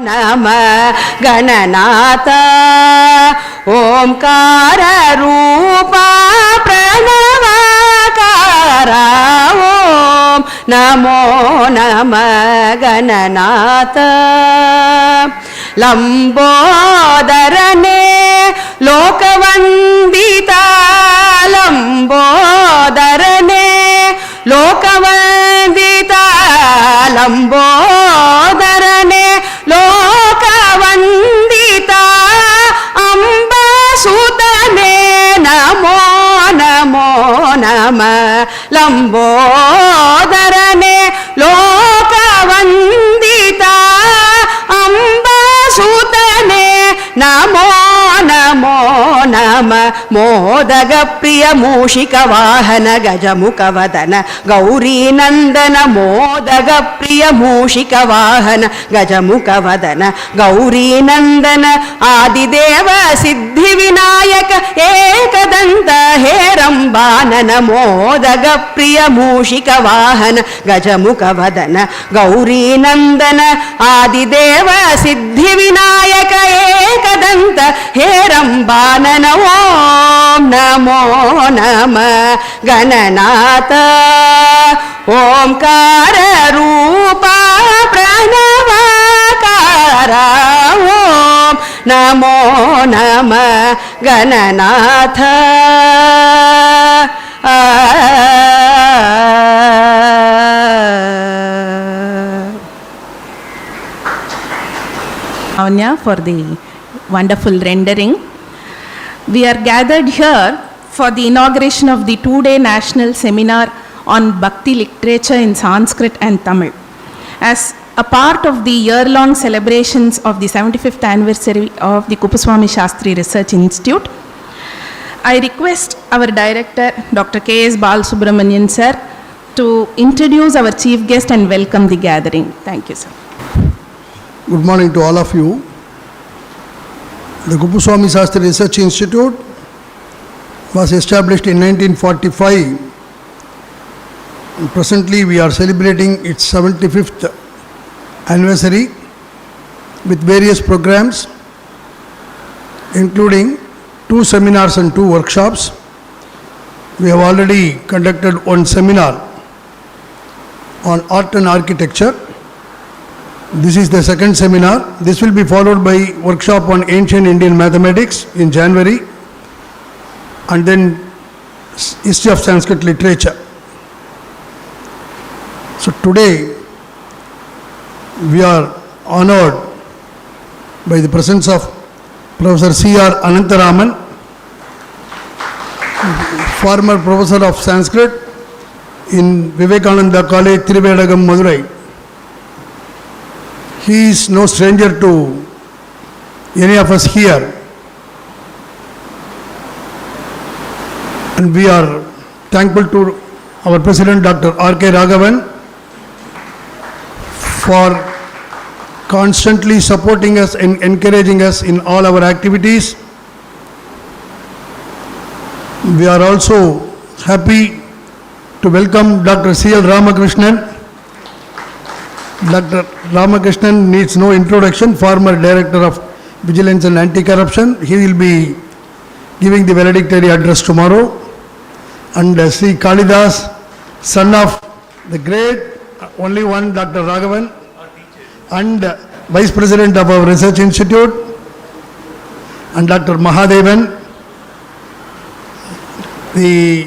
Nama Gananatha Omkara Rupa Pranavakara Om Namo Nama Gananatha Lambodharane Lokavandita Lambodharane Lokavandita Lambodharane Lokavandita Amba Sudane Namo Namo Nama Lambodharane Lokavandita Amba Sudane Namo Namo Nama Modaga Priya Mushika Vahana Gajamuka Vadana Gauri Nandana Modaga Priya Mushika Vahana Gajamuka Vadana Gauri Nandana Adideva Siddhi Vinayaka Ekadanta Herambanana Modaga Priya Mushika Vahana Gajamuka Vadana Gauri Nandana Adideva Siddhi Vinayaka Ekadanta Herambanana Om Namo Nama Gananatha Omkara Rupa Pranavakara Om Namo Nama Gananatha Anya for the wonderful rendering. We are gathered here for the inauguration of the 2-day national seminar on Bhakti literature in Sanskrit and Tamil. As a part of the year-long celebrations of the 75th anniversary of the Kuppuswamy Shastri Research Institute, I request our director, Dr. K.S. Balasubramanian sir, to introduce our chief guest and welcome the gathering. Thank you, sir. Good morning to all of you. The Kuppuswamy Shastri Research Institute was established in 1945. And presently we are celebrating its 75th anniversary with various programs, including 2 seminars and 2 workshops. We have already conducted one seminar on art and architecture. This is the second seminar. This will be followed by workshop on ancient Indian mathematics in January, and then history of Sanskrit literature. So today we are honored by the presence of Professor C.R. Anantaraman, former professor of Sanskrit in Vivekananda College, Thiruvedagam, Madurai. He is no stranger to any of us here, and we are thankful to our President Dr. R.K. Raghavan for constantly supporting us and encouraging us in all our activities. We are also happy to welcome Dr. C.L. Ramakrishnan. Dr. Ramakrishnan needs no introduction, former Director of Vigilance and Anti-Corruption. He will be giving the valedictory address tomorrow. And Sri Kalidas, son of the great, only one Dr. Raghavan, and Vice President of our Research Institute, and Dr. Mahadevan, the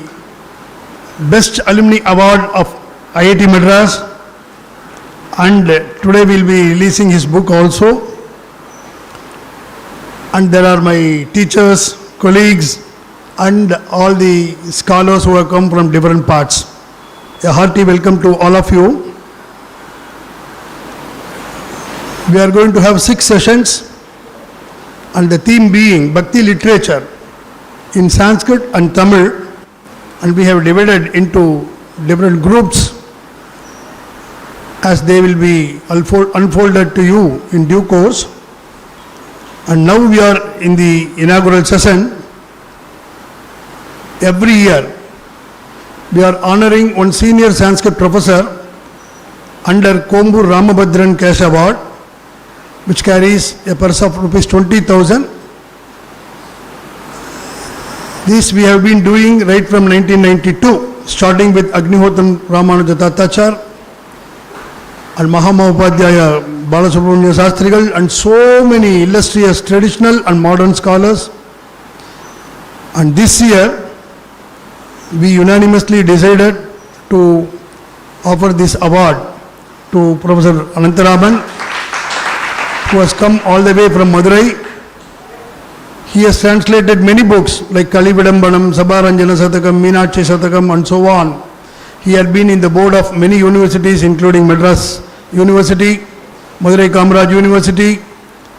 Best Alumni Award of IIT Madras, and today we will be releasing his book also. And there are my teachers, colleagues, and all the scholars who have come from different parts. A hearty welcome to all of you. We are going to have 6 sessions, and the theme being Bhakti literature in Sanskrit and Tamil, and we have divided into different groups as they will be unfolded to you in due course. And now we are in the inaugural session. Every year we are honoring one senior Sanskrit professor under Kombur Ramabhadran Cash Award, which carries a purse of rupees 20,000. This we have been doing right from 1992, starting with Agnihotram Ramanuja Tattachar and Mahamahoopadhyaya Balasubramanya Shastrigal and so many illustrious traditional and modern scholars. And this year, we unanimously decided to offer this award to Professor Anantaraman, who has come all the way from Madurai. He has translated many books like Kalividambanam, Sabharanjana Satakam, Meenakshi Satakam and so on. He had been in the board of many universities including Madras University, Madurai Kamaraj University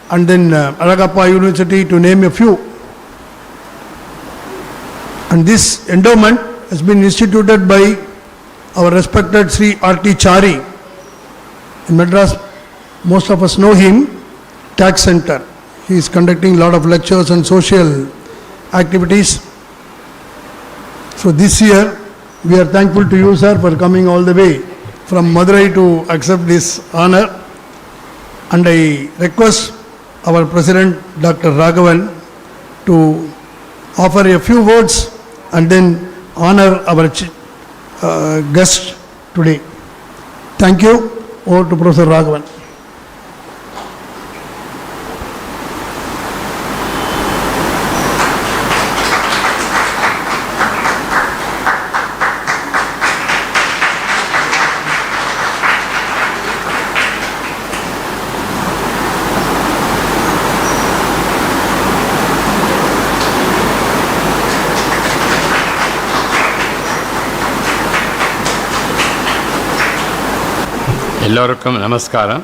and then Aragappa University, to name a few. And this endowment has been instituted by our respected Sri R.T. Chari in Madras. Most of us know him, Tax Center. He is conducting a lot of lectures and social activities. So this year, we are thankful to you, sir, for coming all the way from Madurai to accept this honor. And I request our President, Dr. Raghavan, to offer a few words and then honor our guest today. Thank you. Over to Professor Raghavan. எல்லோருக்கும் நமஸ்காரம்.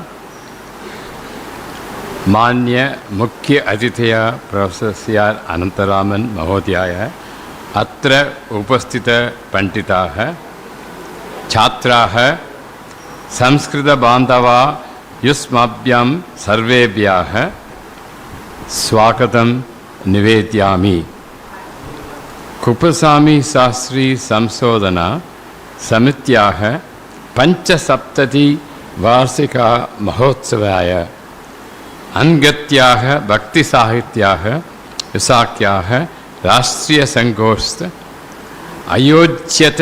मान्य मुख्य अतिथय professor CR. Anantharaman महोदयाय, अत्र उपस्थित पंडिताः, छात्राः, संस्कृत बांधवा युष्मभ्यं सर्वेभ्यः स्वागतं निवेदयामि. कुप्पस्वामी शास्त्री संशोधना समित्याः पंचसप्तति वार्षिका महोत्सवाय अन्गत्याः भक्ति साहित्याः विशाख्याः राष्ट्रीय संगोष्ठ अयोज्यत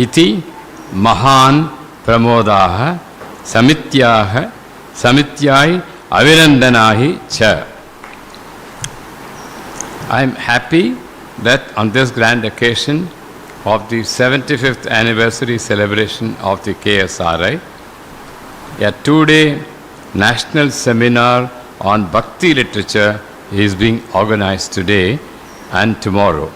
इति महान् प्रमोदाः समित्याय अभिनन्दनानि च. I am happy that on this grand occasion of the 75th anniversary celebration of the KSRI, a two-day national seminar on Bhakti literature is being organized today and tomorrow.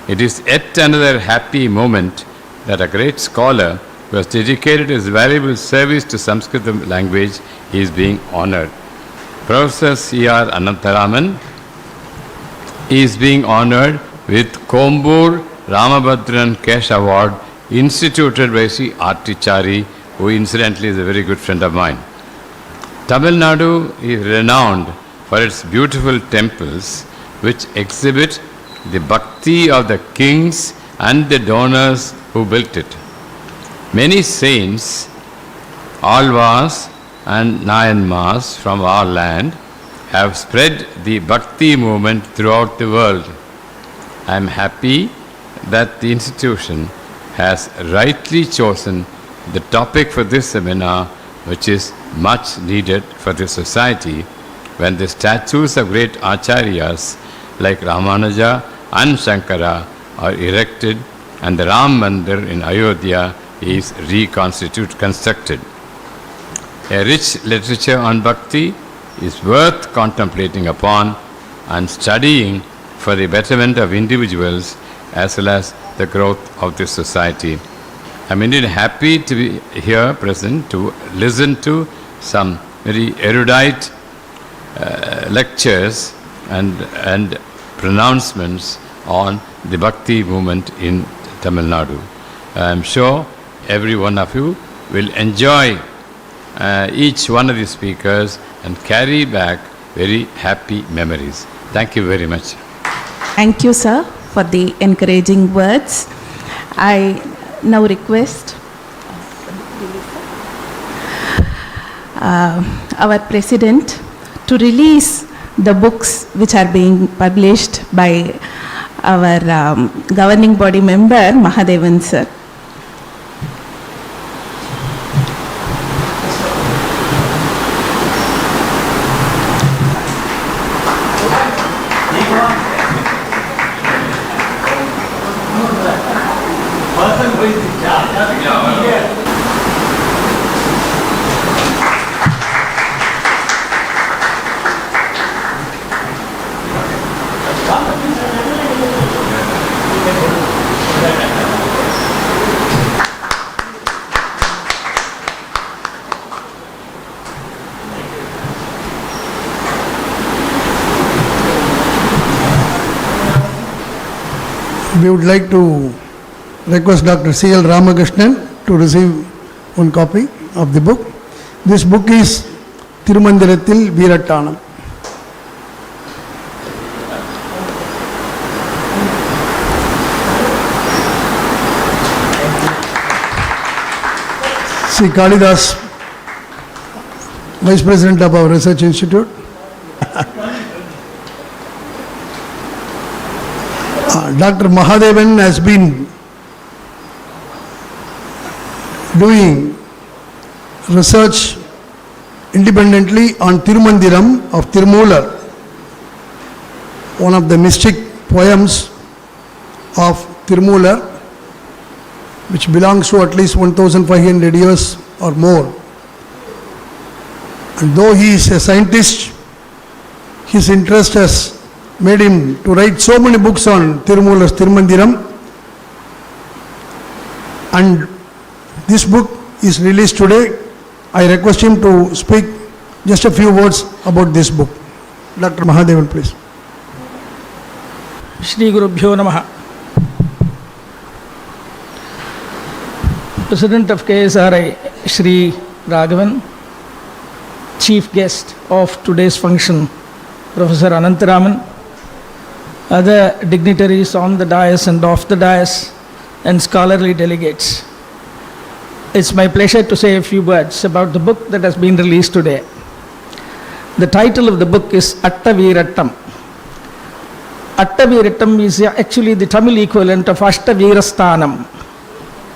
It is yet another happy moment that a great scholar who has dedicated his valuable service to Sanskrit language is being honored. Professor C.R. Anantaraman is being honored with Kombur Ramabhadran Kesh Award instituted by Sri R.T. Chari, who incidentally is a very good friend of mine. Tamil Nadu is renowned for its beautiful temples which exhibit the bhakti of the kings and the donors who built it. Many saints, Alvas and Nayanmas from our land have spread the bhakti movement throughout the world. I am happy that the institution has rightly chosen the topic for this seminar, which is much needed for the society when the statues of great acharyas like Ramanuja and Shankara are erected and the Ram Mandir in Ayodhya is constructed. A rich literature on bhakti is worth contemplating upon and studying for the betterment of individuals as well as the growth of the society. I'm indeed happy to be here present to listen to some very erudite lectures and pronouncements on the Bhakti movement in Tamil Nadu. I'm sure every one of you will enjoy each one of the speakers and carry back very happy memories. Thank you very much. Thank you, sir, for the encouraging words. I now request our President, to release the books which are being published by our governing body member, Mahadevan sir. We would like to request Dr. C.L. Ramakrishnan to receive one copy of the book. This book is Tirumandirathil Veerattanam. Sri Kalidas, Vice President of our Research Institute. Dr. Mahadevan has been doing research independently on Tirumandiram of Tirumular, one of the mystic poems of Tirumular, which belongs to at least 1500 years or more. And though he is a scientist, his interest has made him to write so many books on Tirumular's Tirumandiram, and this book is released today. I request him to speak just a few words about this book. Dr. Mahadevan, please. Shri Gurubhyo Namaha. President of KSRI, Shri Raghavan, chief guest of today's function, Professor Anantaraman, other dignitaries on the dais and off the dais, and scholarly delegates. It's my pleasure to say a few words about the book that has been released today. The title of the book is Attaveerattam. Attaveerattam is actually the Tamil equivalent of Ashtaveerasthanam.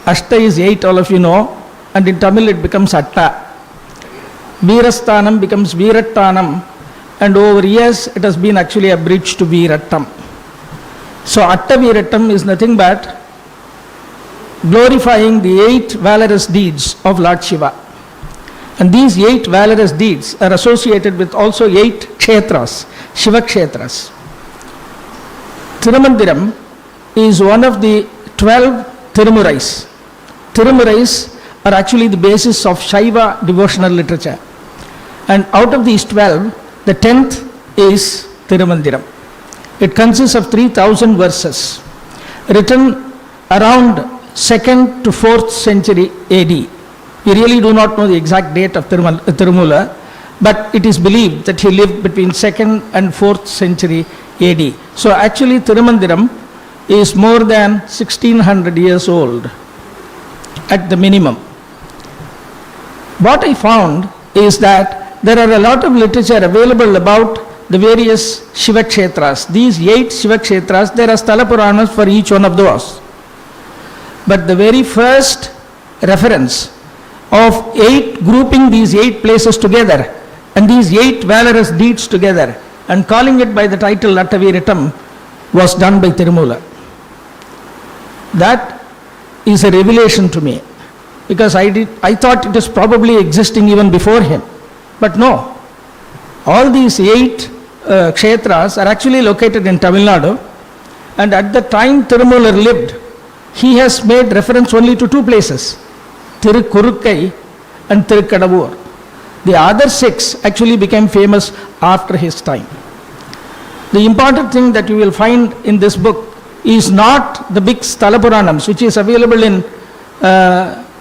Ashta is 8, all of you know, and in Tamil it becomes Atta. Veerasthanam becomes Veerattanam, and over years it has been actually abridged to Veerattam. So Attaveerattam is nothing but glorifying the 8 valorous deeds of Lord Shiva. And these 8 valorous deeds are associated with also 8 kshetras, Shiva kshetras. Tirumandiram is one of the 12 Tirumurais. Tirumurais are actually the basis of Shaiva devotional literature. And out of these 12, the 10th is Tirumandiram. It consists of 3,000 verses, written around 2nd to 4th century AD. We really do not know the exact date of Tirumula, but it is believed that he lived between 2nd and 4th century AD. So actually Tirumandiram is more than 1600 years old at the minimum. What I found is that there are a lot of literature available about the various Shiva kshetras. These 8 Shiva kshetras, there are Sthala Puranas for each one of those. But the very first reference of 8 grouping these 8 places together and these 8 valorous deeds together and calling it by the title Attaveerattam was done by Tirumula. That is a revelation to me, because I thought it was probably existing even before him. But no, all these 8 kshetras are actually located in Tamil Nadu, and at the time Tirumular lived, he has made reference only to 2 places, Tirukkurukkai and Tirukkadavur. The other 6 actually became famous after his time. The important thing that you will find in this book is not the big Sthala Puranams, which is available in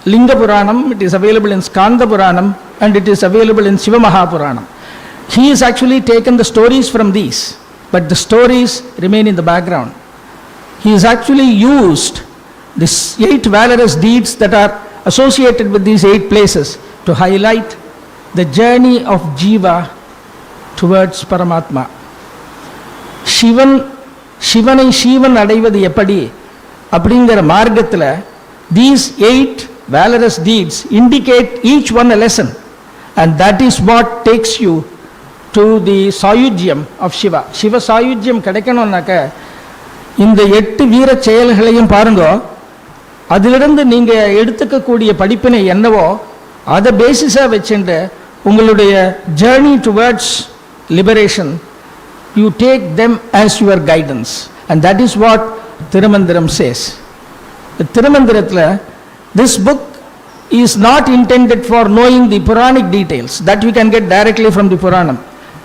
Linga Puranam, it is available in Skanda Puranam, and it is available in Shiva Mahapuranam. He has actually taken the stories from these, but the stories remain in the background. He has actually used these 8 valorous deeds that are associated with these 8 places to highlight the journey of Jiva towards Paramatma. சிவனை சீவன் அடைவது எப்படி அப்படிங்கிற மார்க்கத்தில் these 8 valorous deeds indicate each one a lesson, and that is what takes you to the சாயுஜ்யம் of Shiva. சிவ சாயுஜ்யம் கிடைக்கணும்னாக்க இந்த 8 வீர செயல்களையும் பாருங்க. அதிலிருந்து நீங்கள் எடுத்துக்கக்கூடிய படிப்பினை என்னவோ அதை பேசிஸாக வச்சுட்டு உங்களுடைய journey towards liberation, you take them as your guidance, and that is what Thirumandiram says. The Thirumandiratla, this book is not intended for knowing the Puranic details that you can get directly from the Puranam.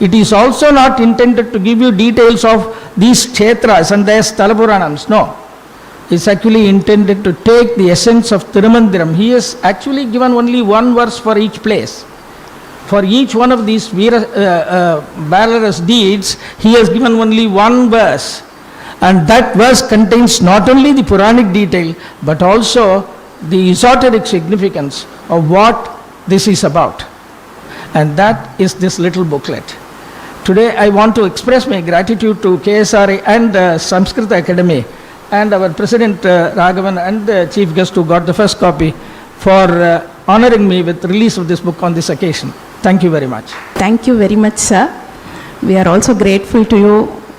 It is also not intended to give you details of these kshetras and their Sthala Puranams. No. It's actually intended to take the essence of Thirumandiram. He has actually given only one verse for each place. For each one of these valorous deeds, he has given only one verse. And that verse contains not only the Puranic detail, but also the esoteric significance of what this is about. And that is this little booklet. Today I want to express my gratitude to KSRI and Sanskrit Academy and our President Raghavan and the Chief Guest who got the first copy for honoring me with release of this book on this occasion. Thank you very much. Thank you very much, sir. We are also grateful to you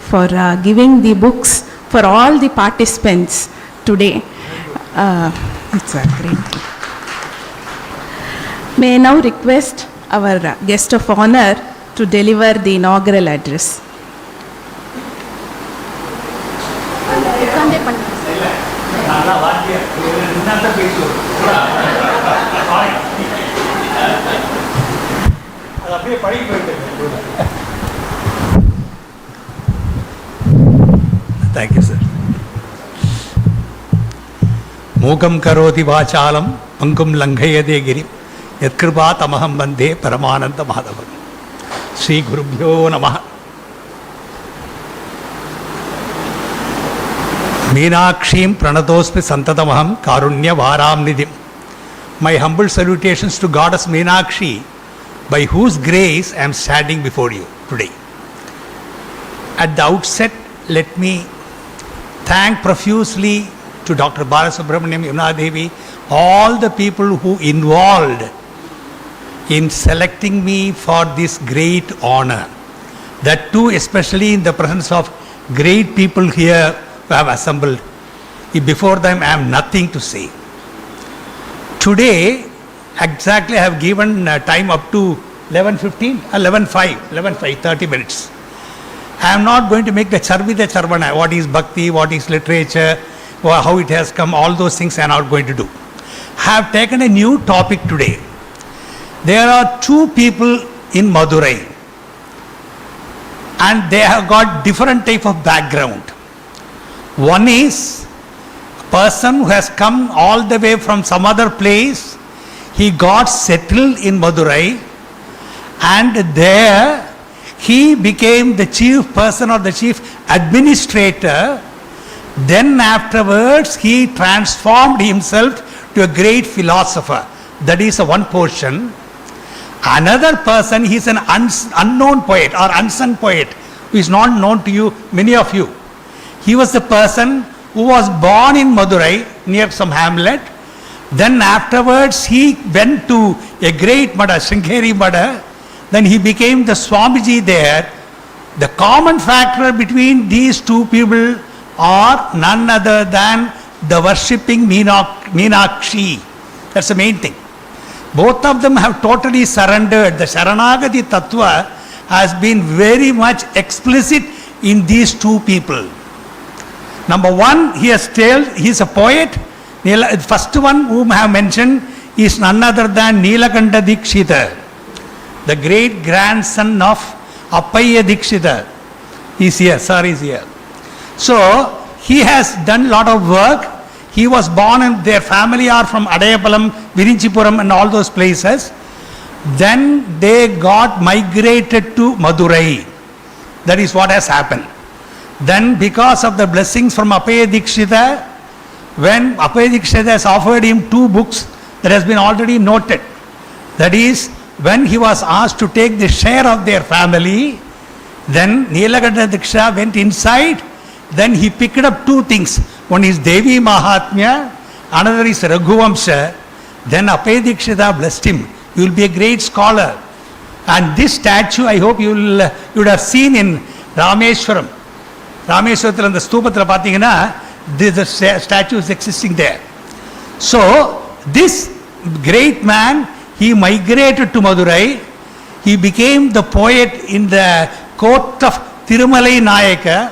for giving the books for all the participants today. It's a great thing. May I now request our guest of honor to deliver the inaugural address. Thank you, sir. Mukam karoti vachalam pangum langhayade girim yatkripa tamaham bande paramananda madhavam. Sri Gurubhyo Namaha. Meenakshim pranatosmi santatamaham karunya varam nidhim. My humble salutations to Goddess Meenakshi, by whose grace I am standing before you today. At the outset, let me thank profusely to Dr. Balasubramaniam, Yamuna Devi, all the people who involved in selecting me for this great honor. That too, especially in the presence of great people here who have assembled. Before them, I have nothing to say. Today, exactly I have given time up to 11:15, 11:05, 30 minutes. I am not going to make the Charvida Charvana, what is Bhakti, what is literature, how it has come, all those things I am not going to do. I have taken a new topic today. There are two people in Madurai and they have got different type of background. One is a person who has come all the way from some other place. He got settled in Madurai and there he became the chief person or the chief administrator. Then afterwards he transformed himself to a great philosopher. That is one portion. Another person, he is an unknown poet or unsung poet who is not known to you, many of you. He was the person who was born in Madurai near some hamlet. Then afterwards he went to a great Mada, Sringeri Mada. Then he became the Swamiji there. The common factor between these two people are none other than the worshipping Meenakshi. That's the main thing. Both of them have totally surrendered. The Sharanagati Tattva has been very much explicit in these two people. Number one, he is a poet. The first one whom I have mentioned is none other than Nilakanta Dikshita, the great grandson of Appaya Dikshita. He is here, sir is here. So, he has done a lot of work. He was born and their family are from Adayapalam, Virinchipuram and all those places. Then they got migrated to Madurai. That is what has happened. Then because of the blessings from Appaya Dikshita, when Appaya Dikshita has offered him 2 books that has been already noted. That is when he was asked to take the share of their family, then Nilakanta Diksha went inside, then he picked up two things. One is Devi Mahatmya, another is Raghuvamsha. Then Apaya Dikshita blessed him. You will be a great scholar. And this statue, I hope you would have seen in Rameshwaram. Rameshwarathil and the Stupathila Pathina, the statue is existing there. So, this great man, he migrated to Madurai. He became the poet in the court of Tirumalai Nayaka.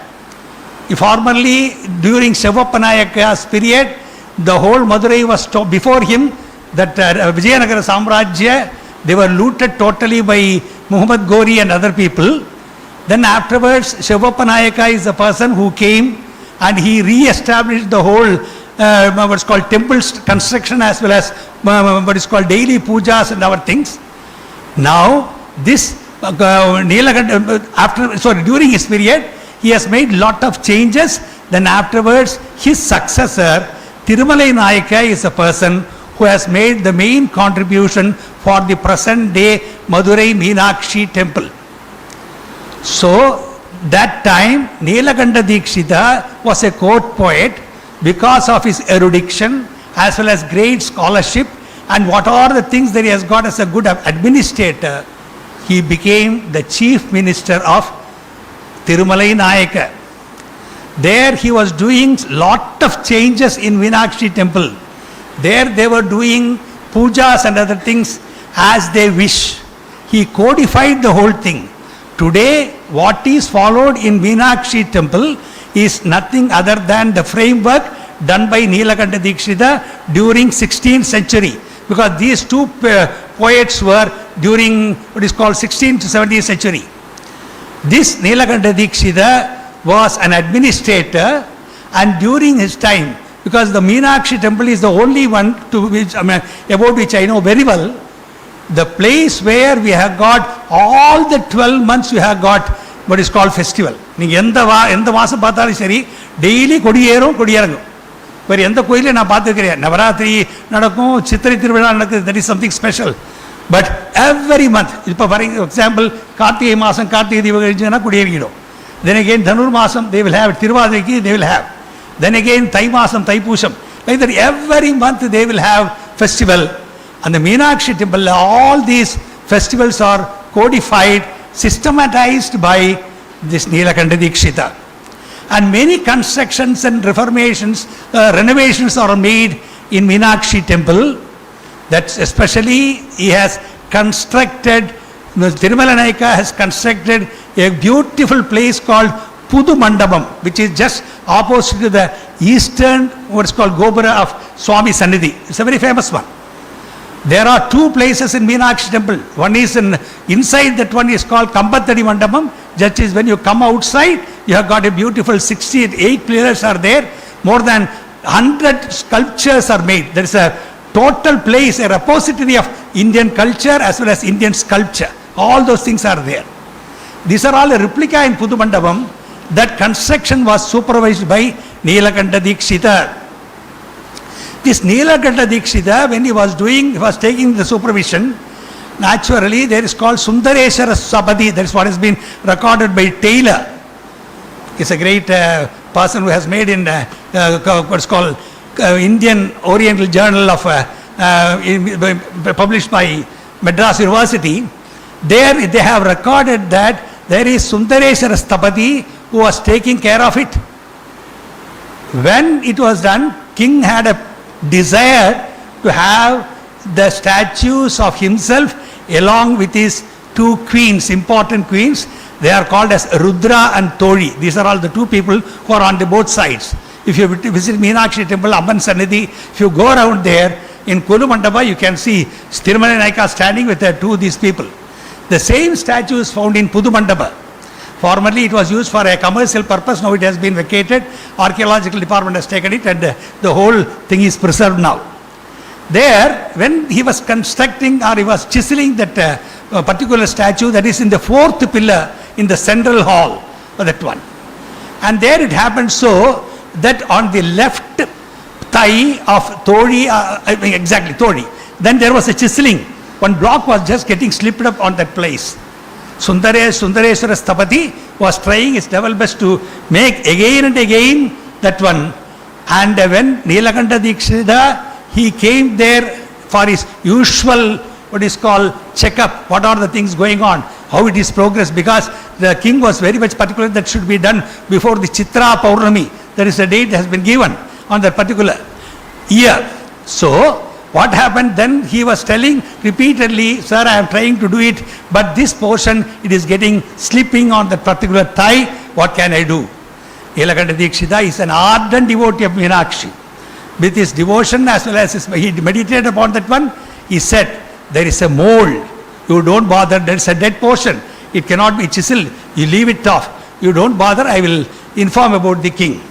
Formerly, during Shivappa Nayaka's period, the whole Madurai was before him, that Vijayanagara Samrajya, they were looted totally by Muhammad Ghori and other people. Then afterwards, Shivappa Nayaka is the person who came and he re-established the whole what's called temple construction as well as what is called daily pujas and other things. Now, this during his period, he has made lot of changes. Then afterwards, his successor, Tirumalai Nayaka, is a person who has made the main contribution for the present day Madurai Meenakshi temple. So, that time, Nilakanta Dikshita was a court poet because of his erudition as well as great scholarship and what are the things that he has got as a good administrator. He became the chief minister of Tirumalai Nayaka. There he was doing lot of changes in Meenakshi temple. There they were doing pujas and other things as they wish. He codified the whole thing. Today, what is followed in Meenakshi temple is nothing other than the framework done by Nilakanta Dikshita during 16th century. Because these two poets were during what is called 16th to 17th century. This Nilakanta Dikshita was an administrator, and during his time, because the Meenakshi temple is the only one to which, about which I know very well, the place where we have got all the 12 months we have got what is called festival. நீங்கள் எந்த மாதம் பார்த்தாலும் சரி daily கொடியேறும் கொடியிறங்கும். வேறு எந்த கோயிலையும் நான் பார்த்துருக்கிறேன். நவராத்திரி நடக்கும், சித்திரை திருவிழா நடக்குது, that is something special. But every month, இப்போ ஃபார் எக்ஸாம்பிள் கார்த்திகை மாதம் கார்த்திகை தீபம் கழிச்சுன்னா கொடியேறிடும். தென் அகெயின் தனுர் மாதம் தே வில் ஹேவ், திருவாதிரைக்கு they will have. Then again Thai மாதம் Thaipusam. Like that every month they will have festival. And the Meenakshi temple, all these festivals are codified, systematized by this Nilakanta Dikshita. And many constructions and reformations, renovations are made in Meenakshi temple. That's especially he has constructed, Tirumala Nayaka has constructed a beautiful place called Pudu Mandapam, which is just opposite to the eastern, what's called Gopura of Swami Sannidhi. It's a very famous one. There are two places in Meenakshi temple. One is inside, that one is called Kambattadi Mandapam. Just as when you come outside, you have got a beautiful 68 pillars are there. More than 100 sculptures are made. There is a total place, a repository of Indian culture as well as Indian sculpture. All those things are there. These are all a replica in Pudu Mandapam. That construction was supervised by Nilakanta Dikshita. This Nilakanta Dikshita, when he was taking the supervision, naturally there is called Sundareshwara Sabadi. That is what has been recorded by Taylor. He's a great person who has made in what's called Indian Oriental Journal of published by Madras University. There they have recorded that there is Sundareshwara Stapati who was taking care of it. When it was done, king had a desire to have the statues of himself along with his two queens, important queens. They are called as Rudra and Toli. These are all the two people who are on the both sides. If you visit Meenakshi temple, Amman Sannidhi, if you go around there in Kolu Mandapa, you can see Tirumala Nayaka standing with two of these people. The same statue is found in Pudu Mandapa. Formerly it was used for a commercial purpose, now it has been vacated. Archaeological department has taken it and the whole thing is preserved now. There, when he was constructing or he was chiseling that particular statue, that is in the fourth pillar in the central hall, that one. And there it happened so that on the left thigh of Toli, exactly Toli, then there was a chiseling. one block was just getting slipped up on that place. Sundareswara Stapati was trying his level best to make again and again that one. And when Nilakanta Dikshita, he came there for his usual, what is called, check-up, what are the things going on, how it is progress, because the king was very much particular that should be done before the Chitra Paurnami. There is a date that has been given on that particular year. So, what happened then? He was telling repeatedly, sir, I am trying to do it, but this portion, it is getting slipping on that particular thigh. What can I do? Nilakanta Dikshita is an ardent devotee of Meenakshi. With his devotion as well as he meditated upon that one, he said, there is a mold. You don't bother. There is a dead portion. It cannot be chiseled. You leave it off. You don't bother. I will inform about the king.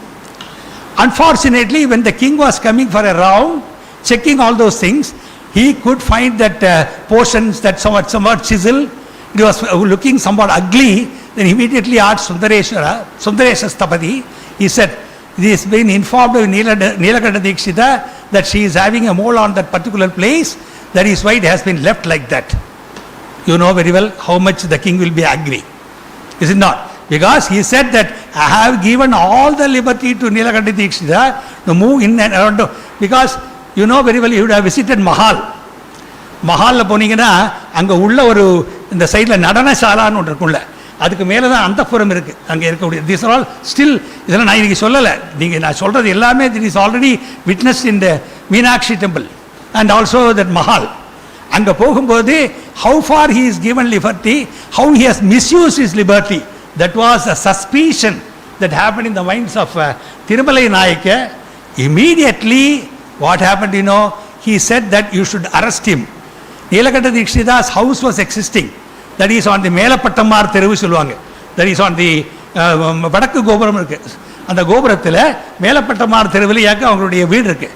Unfortunately, when the king was coming for a round, checking all those things, he could find that portions that somewhat chiseled. It was looking somewhat ugly. Then immediately asked Sundareswara Stapati. He said, it has been informed of Nilakanta Dikshita that she is having a mole on that particular place. That is why it has been left like that. You know very well how much the king will be angry. Is it not? Because he said that I have given all the liberty to Nilakanta Dikshita to move in and around. Because you know very well, you would have visited Mahal. Mahal போனீங்கன்னா அங்கே உள்ள ஒரு இந்த சைடில் நடனசாலான்னு ஒன்று இருக்குள்ள, அதுக்கு மேலே தான் அந்தப்புறம் இருக்குது அங்கே இருக்கக்கூடிய. திஸ் ஆர் ஆல் ஸ்டில், இதெல்லாம் நான் இன்றைக்கி சொல்லலை. நான் சொல்கிறது எல்லாமே that is already witnessed in the Meenakshi temple and also that Mahal. அங்கே போகும்போது how far he is given liberty, how he has misuse is liberty, that was a suspicion that happened in the minds of Tirumalai Nayaka. Immediately, what happened, you know, he said that you should arrest him. Nilakanta Dikshita's house was existing. That is on the Melapattamar Teruvu சொல்லுவாங்க. That is on the வடக்கு கோபுரம் இருக்கு. அந்த கோபுரத்தில் மேலப்பட்டமார் தெருவில் ஏக்க அவங்களுடைய வீடு இருக்கு.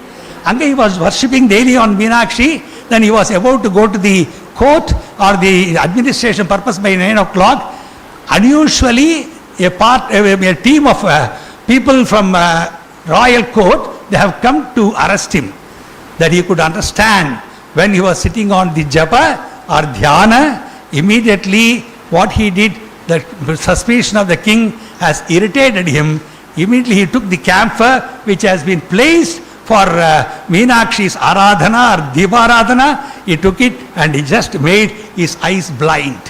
அங்கே he was worshipping daily on Meenakshi. Then he was about to go to the court or the administration purpose by 9 o'clock. Unusually, a team of people from royal court, they have come to arrest him. That he could understand when he was sitting on the japa or dhyana, immediately what he did, the suspicion of the king has irritated him. Immediately he took the camphor which has been placed for Meenakshi's Aradhana or Deeparadhana. He took it and he just made his eyes blind.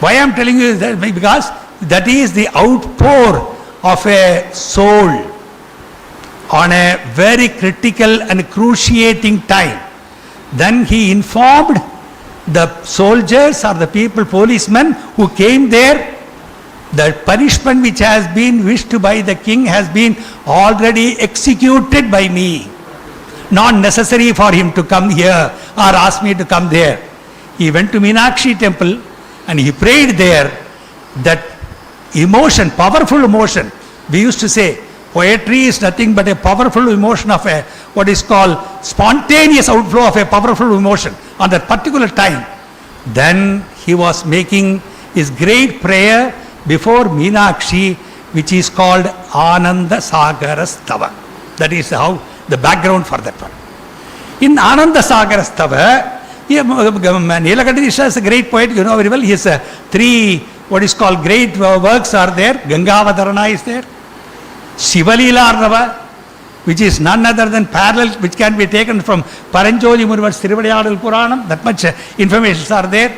Why I am telling you that? Because that is the outpour of a soul on a very critical and cruciating time. Then he informed the soldiers or the people, policemen who came there, the punishment which has been wished by the king has been already executed by me. Not necessary for him to come here or ask me to come there. He went to Meenakshi temple and he prayed there. That emotion, powerful emotion, we used to say, poetry is nothing but a powerful emotion of a, what is called spontaneous outflow of a powerful emotion on that particular time. Then he was making his great prayer before Meenakshi, which is called Ananda Sagara Stava. That is how the background for that one. In Ananda Sagara Stava, Nilakanta Dikshita is a great poet, you know very well. His three, what is called great works are there. Gangavatarana is there. Shivalila Arnava, which is none other than parallel, which can be taken from Paranjoli Muruvar's Tiruvadiyadal Puranam. That much information are there.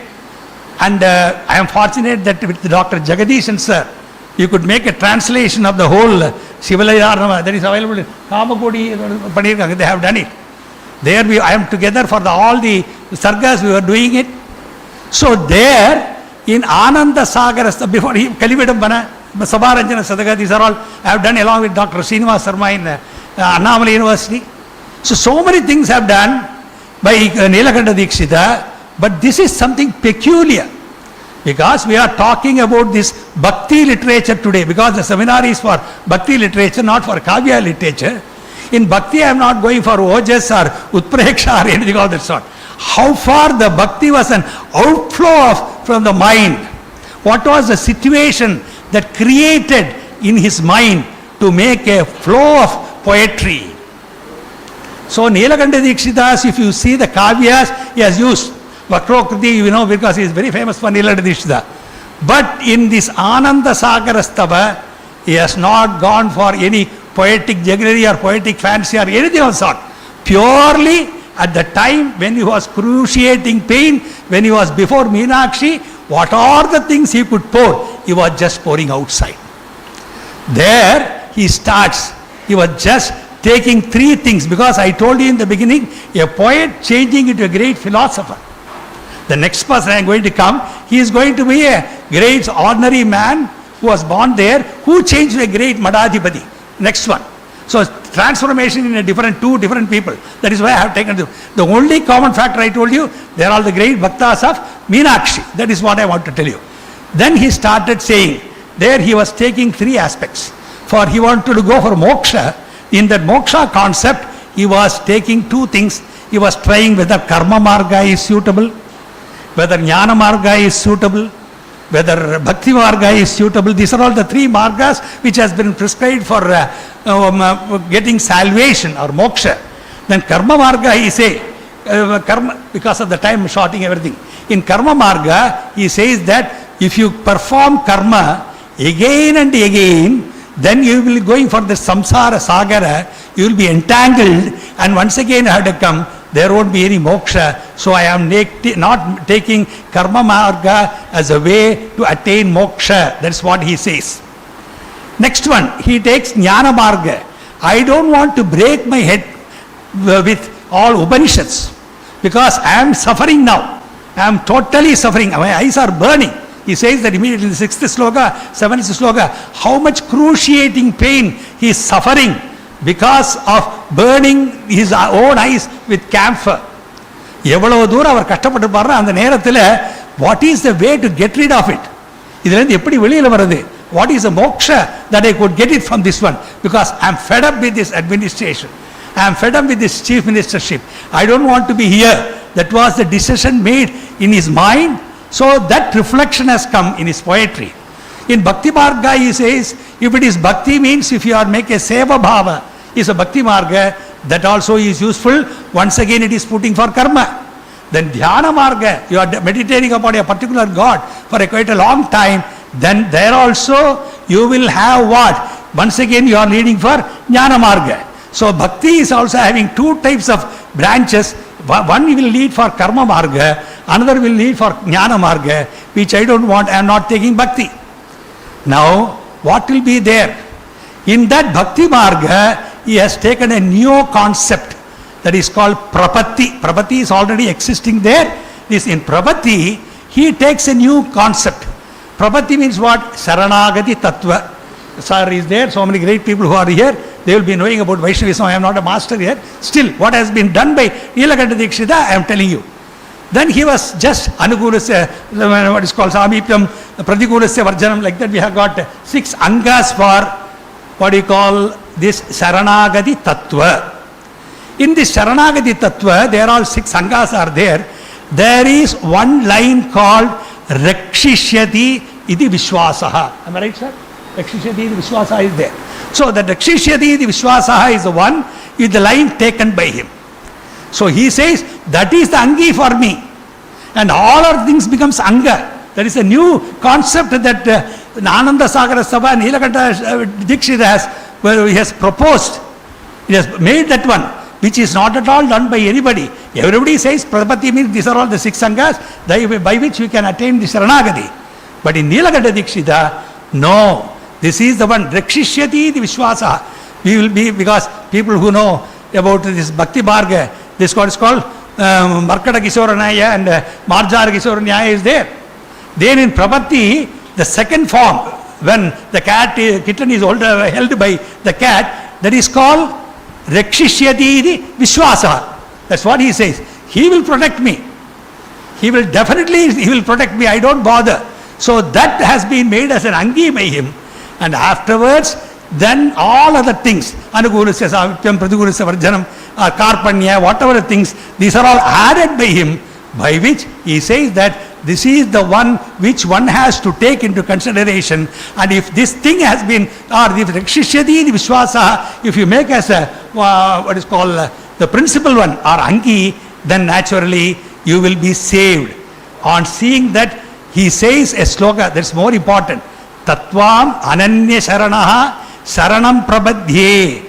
And I am fortunate that with Dr. Jagadishan sir, you could make a translation of the whole Shivalila Arnava that is available in Kamakodi, they have done it. There I am together for all the sargas, we were doing it. So there, in Ananda Sagara, before he Kalividam Bana, Sabaranjana Sadaka, these are all I have done along with Dr. Srinivas Sarma in Annamalai University. So many things have done by Nilakanta Dikshita, but this is something peculiar because we are talking about this Bhakti literature today, because the seminar is for Bhakti literature, not for Kavya literature. In Bhakti, I am not going for Ojas or Utpreksha or anything of that sort. How far the Bhakti was an outflow from the mind. What was the situation that created in his mind to make a flow of poetry. So So Nilakanta Dikshitas, if you see the kavyas, he has used Vakrokrati, because he is very famous for Nilakanta Dikshita. But in this Ananda Sagara Stava, he has not gone for any poetic jugglery or poetic fancy or anything of the sort. Purely at the time when he was cruciating pain, when he was before Meenakshi, what are the things he could pour, he was just pouring outside. There he starts, he was just taking three things, because I told you in the beginning, a poet changing into a great philosopher. The next person I am going to come, he is going to be a great ordinary man who was born there, who changed to a great Madhadhipati. Next one. So transformation in two different people. That is why I have taken the only common factor I told you, they are all the great bhaktas of Meenakshi. That is what I want to tell you. Then he started saying, there he was taking three aspects. For he wanted to go for moksha. In that moksha concept, he was taking two things. He was trying whether karma marga is suitable, whether jnana marga is suitable, whether bhakti marga is suitable. These are all the three margas which has been prescribed for getting salvation or moksha. Then karma marga, he say, karma, because of the time shorting everything. In karma marga, he says that if you perform karma again and again, then you will be going for the samsara sagara, you will be entangled, and once again you have to come, there won't be any moksha. So I am not taking karma marga as a way to attain moksha. That's what he says. Next one, he takes jnana marga. I don't want to break my head with all Upanishads, because I am suffering now. I am totally suffering. My eyes are burning. He says that immediately in the 6th sloka, 7th sloka, how much cruciating pain he is suffering because of burning his own eyes with camphor. எவ்வளவு தூரம் அவர் கஷ்டப்பட்டு பாடுற அந்த நேரத்தில் what is the way to get rid of it? இதிலிருந்து எப்படி வெளியில் வருது? What is the moksha that I could get it from this one? Because I am fed up with this administration. I am fed up with this chief ministership. I don't want to be here. That was the decision made in his mind. So that reflection has come in his poetry. In Bhakti Marga he says, if it is Bhakti means if you are make a Seva Bhava, is a Bhakti Marga, that also is useful. Once again it is putting for karma. Then Dhyana Marga, you are meditating upon a particular God for quite a long time, then there also you will have what? Once again you are leading for Jnana Marga. So Bhakti is also having two types of branches. One will lead for Karma Marga, another will lead for Jnana Marga, which I don't want, I am not taking Bhakti. Now, what will be there? In that Bhakti Marga, he has taken a new concept that is called Prapatti. Prapatti is already existing there. This in Prapatti, he takes a new concept. Prapatti means what? Saranagati Tattva. Sir is there, so many great people who are here, they will be knowing about Vaishnavism. I am not a master here. Still, what has been done by Nilakanta Dikshita, I am telling you. Then he was just Anukulasya, what is called Samipyam, Pratikulasya Varjanam, like that we have got 6 angas for what you call this Saranagati Tattva. In this Saranagati Tattva, there are 6 angas are there. There is one line called Rakshishyati Iti Vishwasaha. Am I right, sir? Rakshishyati Iti Vishwasaha is there. So the Rakshishyati Iti Vishwasaha is the one, is the line taken by him. So he says, that is the Angi for me. And all our things becomes Anga. That is a new concept that Ananda Sagara Sabha and Nilakanta Dikshita he has proposed. He has made that one, which is not at all done by anybody. Everybody says Prapatti means these are all the 6 Angas by which we can attain the Saranagati. But in Nilakanta Dikshita, no. This is the one, Rakshishyati the Vishwasa. We will be, because people who know about this Bhakti Marga, this is called Markata Kishora Nyaya and Marjara Kishora Nyaya is there. Then in Prapatti, the second form, when the kitten is held by the cat, that is called Rakshishyati Vishwasa. That's what he says. He will protect me. He will protect me. I don't bother. So that has been made as an Angi by him. And afterwards, then all other things, Anukulasya Samipyam, Pratikulasya Varjanam, Karpanya, whatever things, these are all added by him, by which he says that this is the one which one has to take into consideration. And if this thing has been, or if Rakshishyati Vishwasa, if you make as a, what is called the principal one, or Anki, then naturally you will be saved. On seeing that, he says a sloka that's more important. Tatvam ananya sharanaha sharanam prabadhye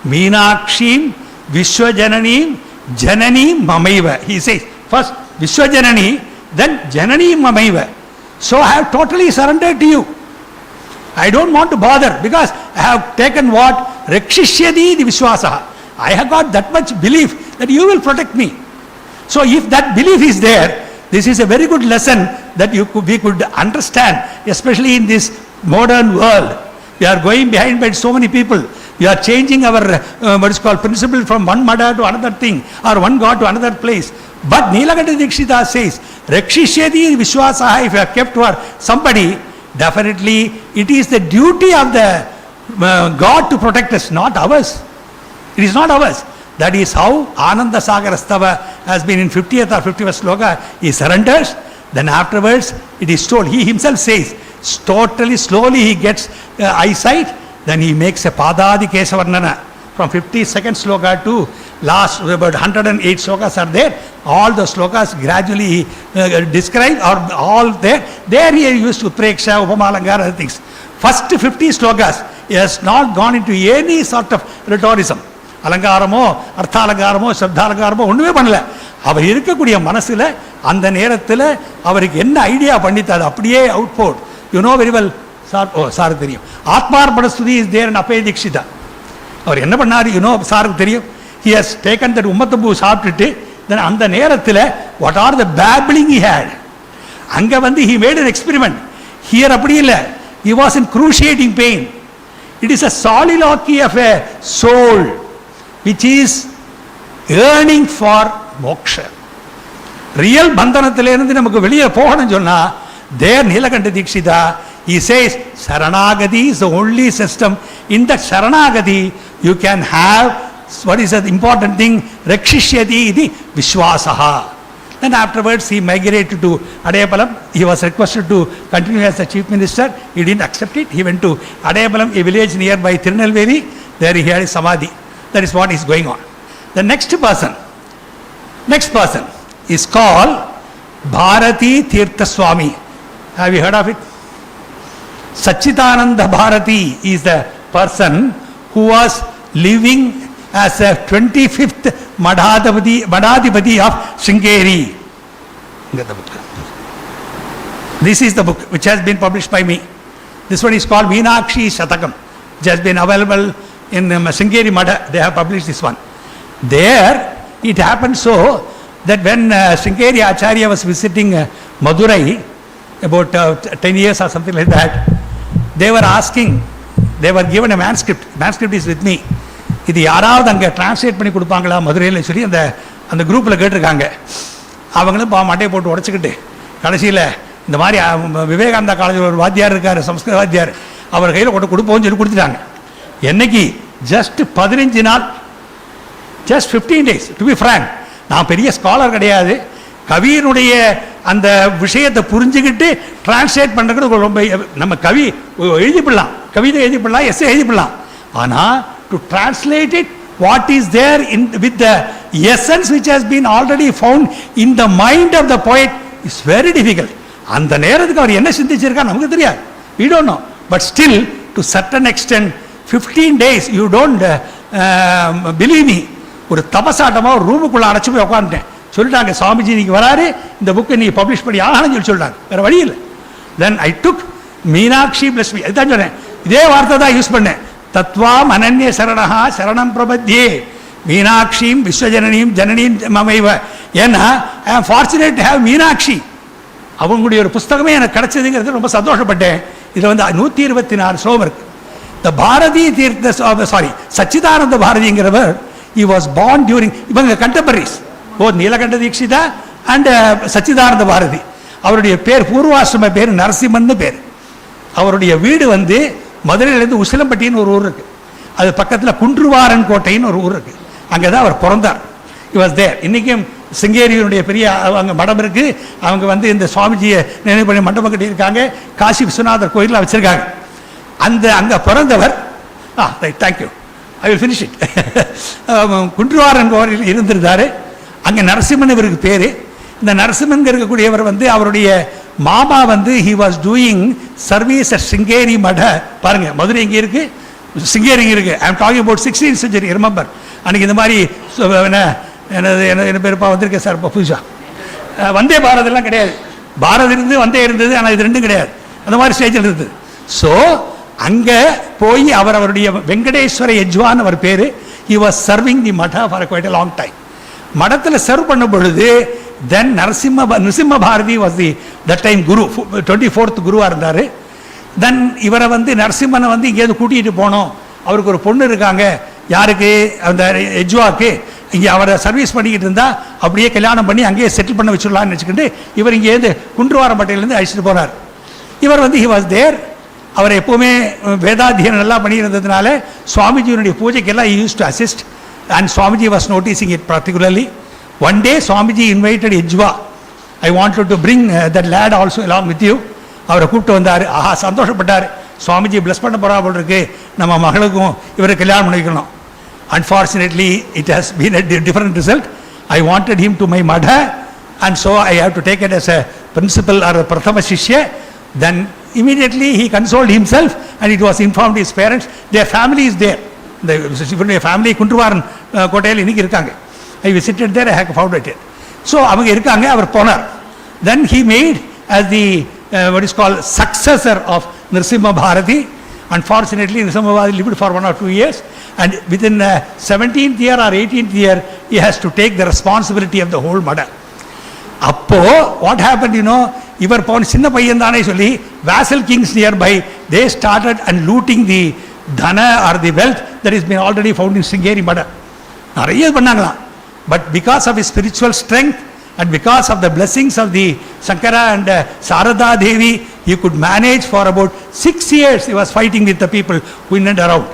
meenakshim vishwajananim jananim mamaiva. He says, first Vishwajanani, then Janani mamaiva. So I have totally surrendered to you. I don't want to bother because I have taken what? Rakshishyadi di Vishwasaha. I have got that much belief that you will protect me. So if that belief is there, this is a very good lesson that we could understand, especially in this modern world. We are going behind by so many people. We are changing our what is called principle from one mada to another thing, or one god to another place. But Nilakanta Dikshita says, Rakshishyadi Vishwasaha, if you have kept for somebody, definitely it is the duty of the God to protect us, not ours. It is not ours. That is how Ananda Sagarastava has been in 50th or 51st sloka. He surrenders, then afterwards it is told, he himself says, totally slowly he gets eyesight, then he makes a Padadi Kesavarnana. From 52nd sloka to last about 108 slokas are there. All the slokas gradually describe or all there. There he used to Preksha, Upamalangar, other things. First 50 slokas, he has not gone into any sort of rhetoricism. அலங்காரமோ அர்த்தாலங்காரமோ சப்தாலங்காரமோ ஒன்றுமே பண்ணல. அவர் இருக்கக்கூடிய மனசில் அந்த நேரத்தில் அவருக்கு என்ன idea பண்ணித்து அது அப்படியே outboard. You know very well sir. Sir தெரியும். ஆத்மார்ப்பண ஸ்துதி இஸ் தேர் இன் அப்பே தீக்ஷிதா. அவர் என்ன பண்ணார்? யூ நோ, சாருக்கு தெரியும். ஹி ஹஸ் டேக்கன் தட் உம்மத்தம்பூ சாப்பிட்டுட்டு தென் அந்த நேரத்தில் what are the babbling he had, அங்கே வந்து he made an experiment. Here அப்படி இல்லை. He was in excruciating pain. It is a soliloquy of a soul which is yearning for moksha. Real பந்தனத்திலிருந்து நமக்கு வெளியே போகணும்னு சொன்னா, there Nilakanta Dikshita, he says Saranagati is the only system. In that Saranagati you can have what is the important thing, Rakshishyati iti Vishwasaha. Then afterwards he migrated to Adayapalam. He was requested to continue as the chief minister. He didn't accept it. He went to Adayapalam, a village nearby Tirunelveli. There he had a samadhi. That is what is going on. The next person is called Bharati Tirtha Swami. Have you heard of it? Sachidananda Bharati is the person who was living as a 25th Madhadipati of Sringeri. This is the book which has been published by me. This one is called Meenakshi Shatakam, which has been available in Sringeri Madha. They have published this one. There it happened so that when Sringeri Acharya was visiting Madurai about 10 years or something like that, they were asking, they were given a manuscript is with me. இது யாராவது அங்கே translate பண்ணி கொடுப்பாங்களா மதுரையில் சொல்லி அந்த குரூப்பில் கேட்டிருக்காங்க. அவங்களும் மண்டையை போட்டு உடச்சிக்கிட்டு கடைசியில் இந்த மாதிரி விவேகானந்தா காலேஜில் ஒரு வாத்தியார் இருக்கார், சம்ஸ்கிருத வாத்தியார், அவர் கையில் கொண்டு கொடுப்போம்னு சொல்லி கொடுத்துட்டாங்க. என்னைக்கு ஜஸ்ட் 15 நாள், just 15 days. To be frank, நான் பெரிய ஸ்காலர் கிடையாது. கவியினுடைய அந்த விஷயத்தை புரிஞ்சுக்கிட்டு டிரான்ஸ்லேட் பண்ணுறது ரொம்ப, நம்ம கவி எழுதிப்பிடலாம், கவிதை எழுதிப்பிடலாம், எஸ்ஸே எழுதிப்பிடலாம். ஆனால் to translate it, what is there with the essence which has been already found in the mind of the poet is very difficult. அந்த நேரத்துக்கு அவர் என்ன சிந்திச்சிருக்கா நமக்கு தெரியாது. We don't know. But still, to certain extent, 15 days, you don't believe me. ஒரு தபசாட்டமாக ஒரு ரூமுக்குள்ளே அடைச்சி போய் உட்காந்துட்டேன். சொல்லிட்டாங்க, சுவாமிஜி இன்னைக்கு வராரு, இந்த புக்கை நீ பப்ளிஷ் பண்ணி ஆகணும்னு சொல்லி சொல்லிட்டாங்க. வேறு வழி இல்லை. தென் ஐ டுக் மீனாட்சி பிளஸ் மீ, அதுதான் சொன்னேன். இதே வார்த்தை தான் யூஸ் பண்ணேன். தத்வாம் அனன்ய சரணஹா சரணம் பிரபத்யே மீனாட்சியும் விஸ்வஜனனியும் ஜனனியும் மமைவ. ஏன்னா ஐ ஆம் ஃபார்ச்சுனேட் டு ஹேவ் மீனாட்சி. அவங்களுடைய ஒரு புஸ்தகமே எனக்கு கிடைச்சதுங்கிறது ரொம்ப சந்தோஷப்பட்டேன். இதில் வந்து 124 ஸ்லோகம் இருக்கு. த பாரதி தீர்த்த சச்சிதானந்த பாரதிங்கிறவர், he was born during, இவங்க contemporaries, both Nilakantha Dikshita and Sachchidananda Bharati. அவருடைய பேர் பூர்வாசிரம பேர் நரசிம்மன் பேர். அவருடைய வீடு வந்து மதுரையிலேருந்து உசிலம்பட்டின்னு ஒரு ஊர் இருக்குது, அது பக்கத்தில் குன்றுவாரன் கோட்டைன்னு ஒரு ஊர் இருக்குது. அங்கே தான் அவர் பிறந்தார். He was there. இன்றைக்கும் சிங்கேரியினுடைய பெரிய அங்கே மடம் இருக்குது. அவங்க வந்து இந்த சுவாமிஜியை நினைவு பண்ணி மண்டபம் கட்டியிருக்காங்க. காசி விஸ்வநாதர் கோயிலில் வச்சுருக்காங்க. அங்கே பிறந்தவர். Right, thank you. I will finish it. Kunruvar என்பவர் இருந்திருந்தார். அங்கே நரசிம்மன் இவருக்கு பேர். இந்த நரசிம்மன் இருக்கக்கூடியவர் வந்து அவருடைய மாமா வந்து he was doing service at Sringeri மட. பாருங்க, மதுரை இங்கே இருக்கு, சிங்கேரி இங்கே இருக்கு. I am talking about 16th century. Remember அன்றைக்கி இந்த மாதிரி என்ன பேருப்பா வந்திருக்கேன் சார் இப்போ புதுசா வந்தே பாரதெல்லாம் கிடையாது. பாரத் இருந்து வந்தே இருந்தது, ஆனால் இது ரெண்டும் கிடையாது. அந்த மாதிரி ஸ்டேஜில் இருந்தது. ஸோ அங்கே போய் அவருடைய வெங்கடேஸ்வர யஜ்வான் அவர் பேர். ஹி வாஸ் சர்விங் தி மட for quite a long time. மடத்தில் சர்வ் பண்ணும் பொழுது then Narasimha Bharati was the that time guru, 24th குருவாக இருந்தார். தென் இவரை வந்து நரசிம்மனை வந்து இங்கேருந்து கூட்டிகிட்டு போனோம். அவருக்கு ஒரு பொண்ணு இருக்காங்க. யாருக்கு? அந்த எஜ்வாக்கு. இங்கே அவரை சர்வீஸ் பண்ணிக்கிட்டு இருந்தால் அப்படியே கல்யாணம் பண்ணி அங்கேயே செட்டில் பண்ண வச்சுடலான்னு வச்சுக்கிட்டு இவர் இங்கேருந்து குன்றுவாரம்பட்டையிலேருந்து அழைச்சிட்டு போனார். இவர் வந்து ஹி வாஸ் தேர். அவர் எப்போவுமே வேதாத்தியனம் நல்லா பண்ணியிருந்ததுனால சுவாமிஜியினுடைய பூஜைக்கெல்லாம் use to assist. And Swamiji was noticing it particularly. One day Swamiji invited எஜ்வா, I wanted to bring that lad also along with you. அவரை கூப்பிட்டு வந்தார். ஆஹா, சந்தோஷப்பட்டார். சுவாமிஜி பிளஸ் பண்ண போகிறா போல் இருக்கு, நம்ம மகளுக்கும் இவரை கல்யாணம் பண்ணிக்கணும். Unfortunately, it has been a different result. I wanted him to my madha, and so I have to take it as a principal or a prathama shishya. Then immediately he consoled himself, and it was informed his parents. Their family is there. The family Kuntruvaran Kotel இன்னைக்கு இருக்காங்க. I visited there, I have found it. So அவங்க இருக்காங்க, அவர் போனார். Then he made as the what is called successor of Narasimha Bharati. Unfortunately, Narasimha Bharati lived for 1 or 2 years, and within 17th year or 18th year, he has to take the responsibility of the whole Mada. அப்போ what happened, இவர் போன சின்ன பையன் தானே சொல்லி vassal kings nearby, they started and looting the dana or the wealth that has been already found in Sringeri Mada. நிறைய பண்ணாங்களாம். But because of his spiritual strength and because of the blessings of the Shankara and Sarada Devi, he could manage for about 6 years. He was fighting with the people who in and around.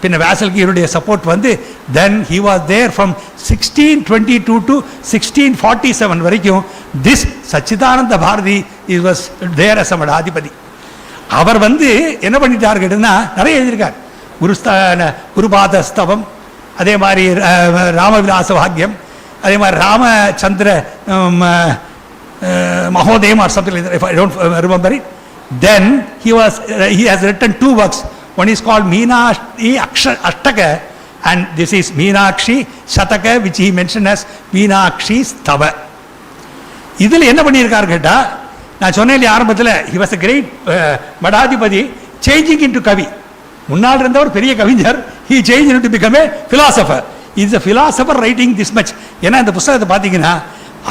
பின்ன வேசல்கியருடைய support வந்து then he was there from 1622 to 1647 வரைக்கும். this Sachchidananda Bharathi he was there as a மடாதிபதி. அவர் வந்து என்ன பண்ணிட்டார் கேட்டா நிறைய எழுதியிருக்கார். குருபாதஸ்தவம், அதே மாதிரி ராமவிலாச பாக்யம், அதே மாதிரி Ramachandra மகோதயம் or something like that, if I don't remember it. Then he has written 2 works. One is called Meenakshi Ashtaka, and this is Meenakshi Shataka, which he mentioned as Meenakshi Stava. இதில் என்ன பண்ணியிருக்காரு கேட்டா, நான் சொன்னேன் ஆரம்பத்தில் he was a great மடாதிபதி changing into கவி. முன்னால் இருந்தவர் பெரிய கவிஞர், he changed into become a philosopher. He is a philosopher writing this much. ஏன்னா இந்த புத்தகத்தை பார்த்தீங்கன்னா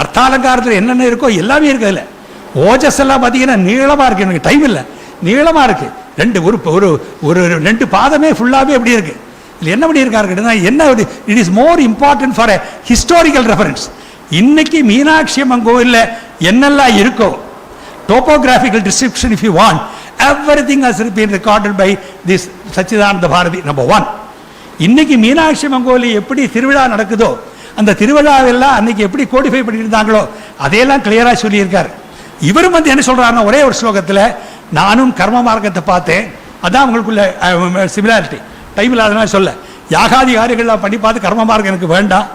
அர்த்தாலங்காரத்தில் என்னென்ன இருக்கோ எல்லாமே இருக்குதுல்ல. ஓஜஸ் எல்லாம் பார்த்தீங்கன்னா நீளமாக இருக்குது, எனக்கு டைம் இல்லை, நீளமாக இருக்குது. ஒரு 2 பாதமே ஃபுல்லாகவே எப்படி இருக்குது. இல்லை என்ன பண்ணியிருக்காருன்னா என்ன, it is more important for a historical reference. இன்னைக்கு மீனாட்சி அம்மன் கோவிலில் என்னெல்லாம் இருக்கோ, topographical description if you want, everything has been recorded by this Sachidananda Bharati. Number 1, இன்னைக்கு மீனாட்சி அம்மன் கோவிலில் எப்படி திருவிழா நடக்குதோ அந்த திருவிழாவெல்லாம் அன்னைக்கு எப்படி கோடிஃபை பண்ணியிருந்தாங்களோ அதையெல்லாம் கிளியராக சொல்லியிருக்காரு. இவரும் வந்து என்ன சொல்றாருன்னா, ஒரே ஒரு ஸ்லோகத்தில் நானும் கர்ம மார்க்கத்தை பார்த்தேன், அதான் அவங்களுக்குள்ள சிமிலாரிட்டி. டைம் இல்லாதனால சொல்ல, யாகாதி காரியங்கள்லாம் பண்ணி பார்த்து கர்ம மார்க்கம் எனக்கு வேண்டாம்,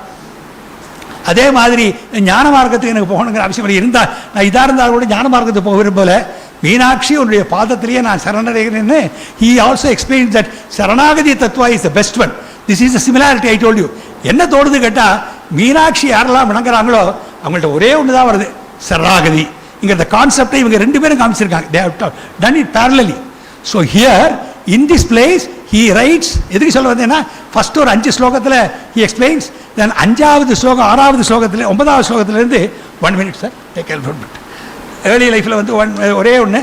அதே மாதிரி ஞான மார்க்கத்துக்கு எனக்கு போகணுங்கிற அவசியம் இருந்தால் நான் இதாக இருந்தால் கூட ஞான மார்க்கத்துக்கு போக விரும்பல, மீனாட்சி உன்னுடைய பாதத்திலேயே நான் சரணடைகிறேன்னு he also explains that சரணாகதி தத்துவா is the best one. This is the similarity I told you. என்ன தோடுது கேட்டால், மீனாட்சி யாரெல்லாம் வணங்குறாங்களோ அவங்கள்ட்ட ஒரே ஒன்று தான் வருது, சரணாகதி. இங்கே இந்த கான்செப்டை இவங்க 2 பேரும் காமிச்சிருக்காங்க. they have done it parallelly. So here in this place he writes, எதுக்கு சொல்ல வந்தேன்னா, ஃபர்ஸ்ட் ஒரு 5 ஸ்லோகத்தில் he explains, then 5வது ஸ்லோகம் 6வது ஸ்லோகத்தில் 9வது ஸ்லோகத்திலேருந்து 1 minute sir take care for minute. Early லைஃப்பில் வந்து ஒரே ஒன்று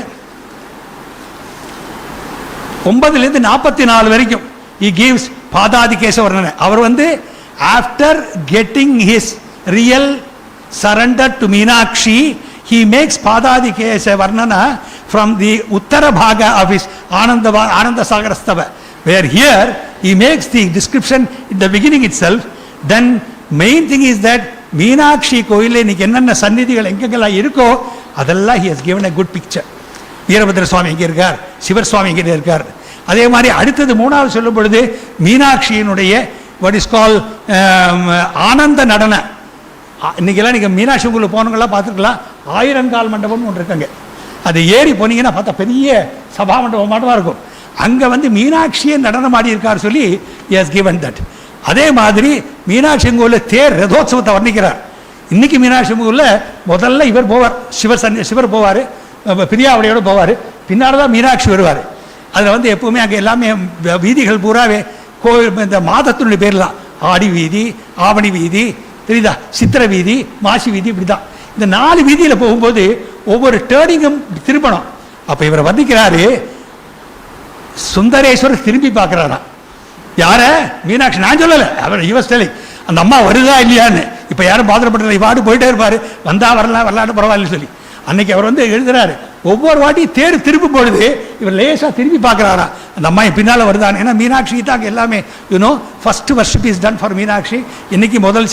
9லேருந்து 44 வரைக்கும் he gives பாதாதி கேச வர்ணனை. அவர் வந்து after getting his real surrender to Meenakshi, he makes Padadi Kesa Varnana from the Uttara Bhaga of his Ananda Sagarastava, where here he makes the description in the beginning itself. Then main thing is that Meenakshi Koile Nikenana Sannidhigal Enkagala Irko, Adalla he has given a good picture. Veerabhadra Swami இங்கே இருக்கார், சிவர் சுவாமி இங்கே இருக்கார், அதே மாதிரி அடுத்தது மூணாவது சொல்லும் பொழுது மீனாட்சியினுடைய what is called ஆனந்த நடன. இன்றைக்கெல்லாம் நீங்கள் மீனாட்சி கோயிலுக்கு போனவங்களாம் பார்த்துருக்கலாம், 1000 கால் மண்டபம்னு ஒன்று இருக்குங்க. அது ஏறி போனீங்கன்னா பார்த்தா பெரிய சபா மண்டபம் மட்டுமா இருக்கும். அங்கே வந்து மீனாட்சியே நடனம் ஆடி இருக்கார் சொல்லி எஸ் கிவன் தட். அதே மாதிரி மீனாட்சி கோயிலில் தேர் ரதோத்சவத்தை வர்ணிக்கிறார். இன்றைக்கி மீனாட்சி கோயிலில் முதல்ல இவர் போவார், சிவர் போவார், பிரியாவடையோடு போவார், பின்னால் தான் மீனாட்சி வருவார். அதில் வந்து எப்போவுமே அங்கே எல்லாமே வீதிகள் பூராவே கோவில் இந்த மாதத்தினுடைய பேர்லாம் ஆடி வீதி, ஆவணி வீதி, தெரியுதா, சித்திரை வீதி, மாசி வீதி, இப்படி தான் இந்த 4 வீதியில் போகும்போது ஒவ்வொரு டேர்னிங்கும் திரும்பணும். அப்போ இவரை வர்ணிக்கிறாரு, சுந்தரேஸ்வரர் திரும்பி பார்க்குறாராம். யார? மீனாட்சி. நான் சொல்லலை, அவர் யுவஸ்டலி அந்த அம்மா வருதா இல்லையான்னு. இப்போ யாரும் பாத்திரப்பட்டு இவாடு போயிட்டே இருப்பார், வந்தால் வரலான்னு பரவாயில்ல சொல்லி. அன்னைக்கு அவர் வந்து எழுதுறாரு, ஒவ்வொரு வாட்டி தேர் திரும்பும் பொழுது இவர் லேசாக திரும்பி பார்க்குறாரா அந்த அம்மா பின்னால் வருதான்னு. ஏன்னா மீனாட்சி தான் எல்லாமே you know first worship is done for Meenakshi. இன்னைக்கு முதல்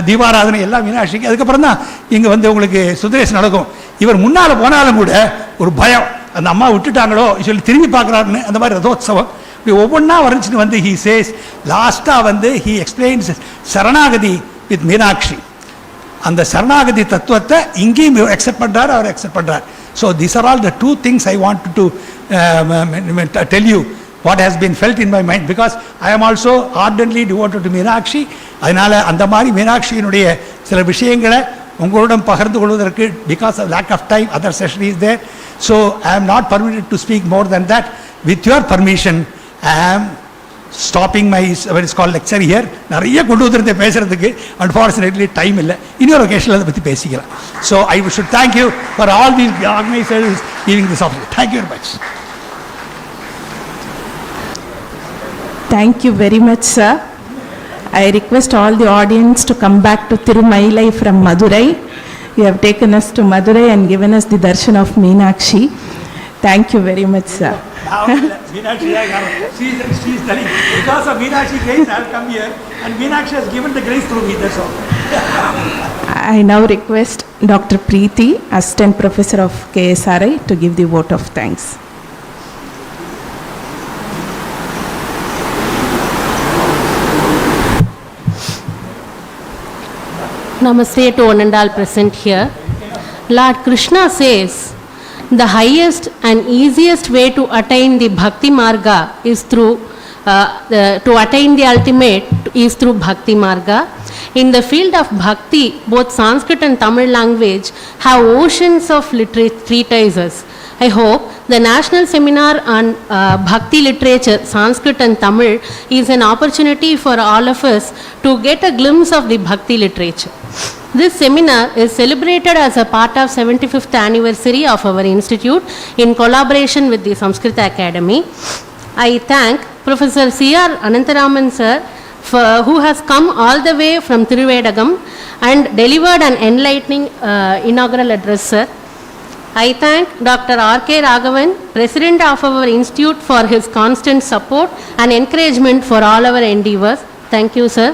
தீபாராதனை எல்லாம் மீனாட்சிக்கு. அதுக்கப்புறம் தான் இங்கே வந்து உங்களுக்கு சுந்தரேசன் நடக்கும். இவர் முன்னால் போனாலும் கூட ஒரு பயம், அந்த அம்மா விட்டுட்டாங்களோ சொல்லி திரும்பி பார்க்குறாருன்னு. அந்த மாதிரி ரதோத்சவம் இப்படி ஒவ்வொன்றா வரைஞ்சிட்டு வந்து ஹீ சேஸ் லாஸ்ட்டாக வந்து ஹீ எக்ஸ்பிளைன்ஸ் சரணாகதி வித் மீனாட்சி. அந்த சரணாகதி தத்துவத்தை இங்கேயும் அக்செப்ட் பண்ணுறார், அவர் அக்செப்ட் பண்ணுறார். So this are all the 2 things I want to tell you what has been felt in my mind, because I am also ardently devoted to Meenakshi. அதனால் அந்த மாதிரி மீனாட்சியினுடைய சில விஷயங்களை உங்களுடன் பகிர்ந்து கொள்வதற்கு because of lack of time other session is there. So I am not permitted to speak more then that. With your permission I am stopping my what is called lecture here. நிறைய கொண்டு வந்துருந்த பேசுகிறதுக்கு unfortunately time இல்லை. இன்னொரு ஒகேஷனில் அதை பற்றி பேசிக்கலாம். So I should thank you for all these organisers giving this opportunity. Thank you very much. Thank you very much, sir. I request all the audience to come back to Thirumailai from Madurai. You have taken us to Madurai and given us the darshan of Meenakshi. Thank you very much, sir. Meenakshi, she is telling, because of Meenakshi grace I have come here, and Meenakshi has given the grace through me, that's all. I now request Dr. Preeti, Assistant Professor of KSRI, to give the vote of thanks. Namaste to one and all present here. Lord Krishna says, the highest and easiest way to attain the Bhakti Marga is through, to attain the ultimate is through Bhakti Marga. In the field of Bhakti, both Sanskrit and Tamil language have oceans of treatises. I hope the National Seminar on Bhakti Literature, Sanskrit and Tamil is an opportunity for all of us to get a glimpse of the Bhakti literature. This seminar is celebrated as a part of 75th anniversary of our institute in collaboration with the Sanskrit Academy. I thank Professor C.R. Anantaraman sir who has come all the way from Thiruvedagam and delivered an enlightening inaugural address, sir. I thank Dr. R.K. Raghavan, President of our institute, for his constant support and encouragement for all our endeavors. Thank you, sir.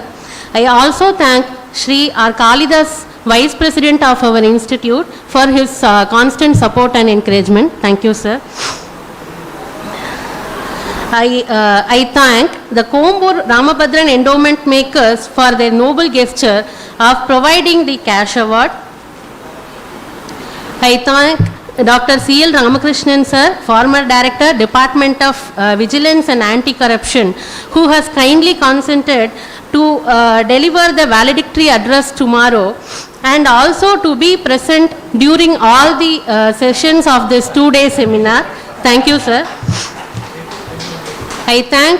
I also thank Shri R. Kalidas, Vice President of our institute, for his constant support and encouragement. Thank you, sir. I thank the Kombur Ramabhadran endowment makers for their noble gesture of providing the cash award. I thank Dr. C.L. Ramakrishnan sir, former Director, Department of Vigilance and Anti-Corruption, who has kindly consented to deliver the valedictory address tomorrow and also to be present during all the sessions of this 2-day seminar. Thank you, sir. I thank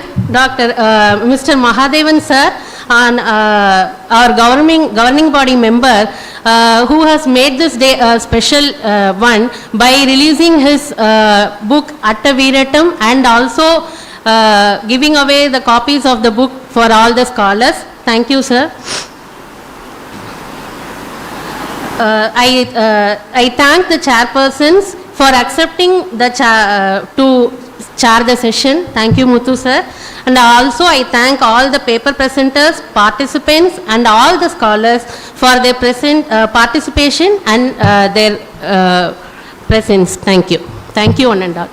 Mr. Mahadevan sir, and our governing body member who has made this day a special one by releasing his book Atta Veeratam and also giving away the copies of the book for all the scholars. Thank you, sir. I thank the chairpersons for accepting the to chair the session. Thank you, Muthu sir. And also I thank all the paper presenters, participants and all the scholars for their participation and their presence. Thank you. Thank you, one and all.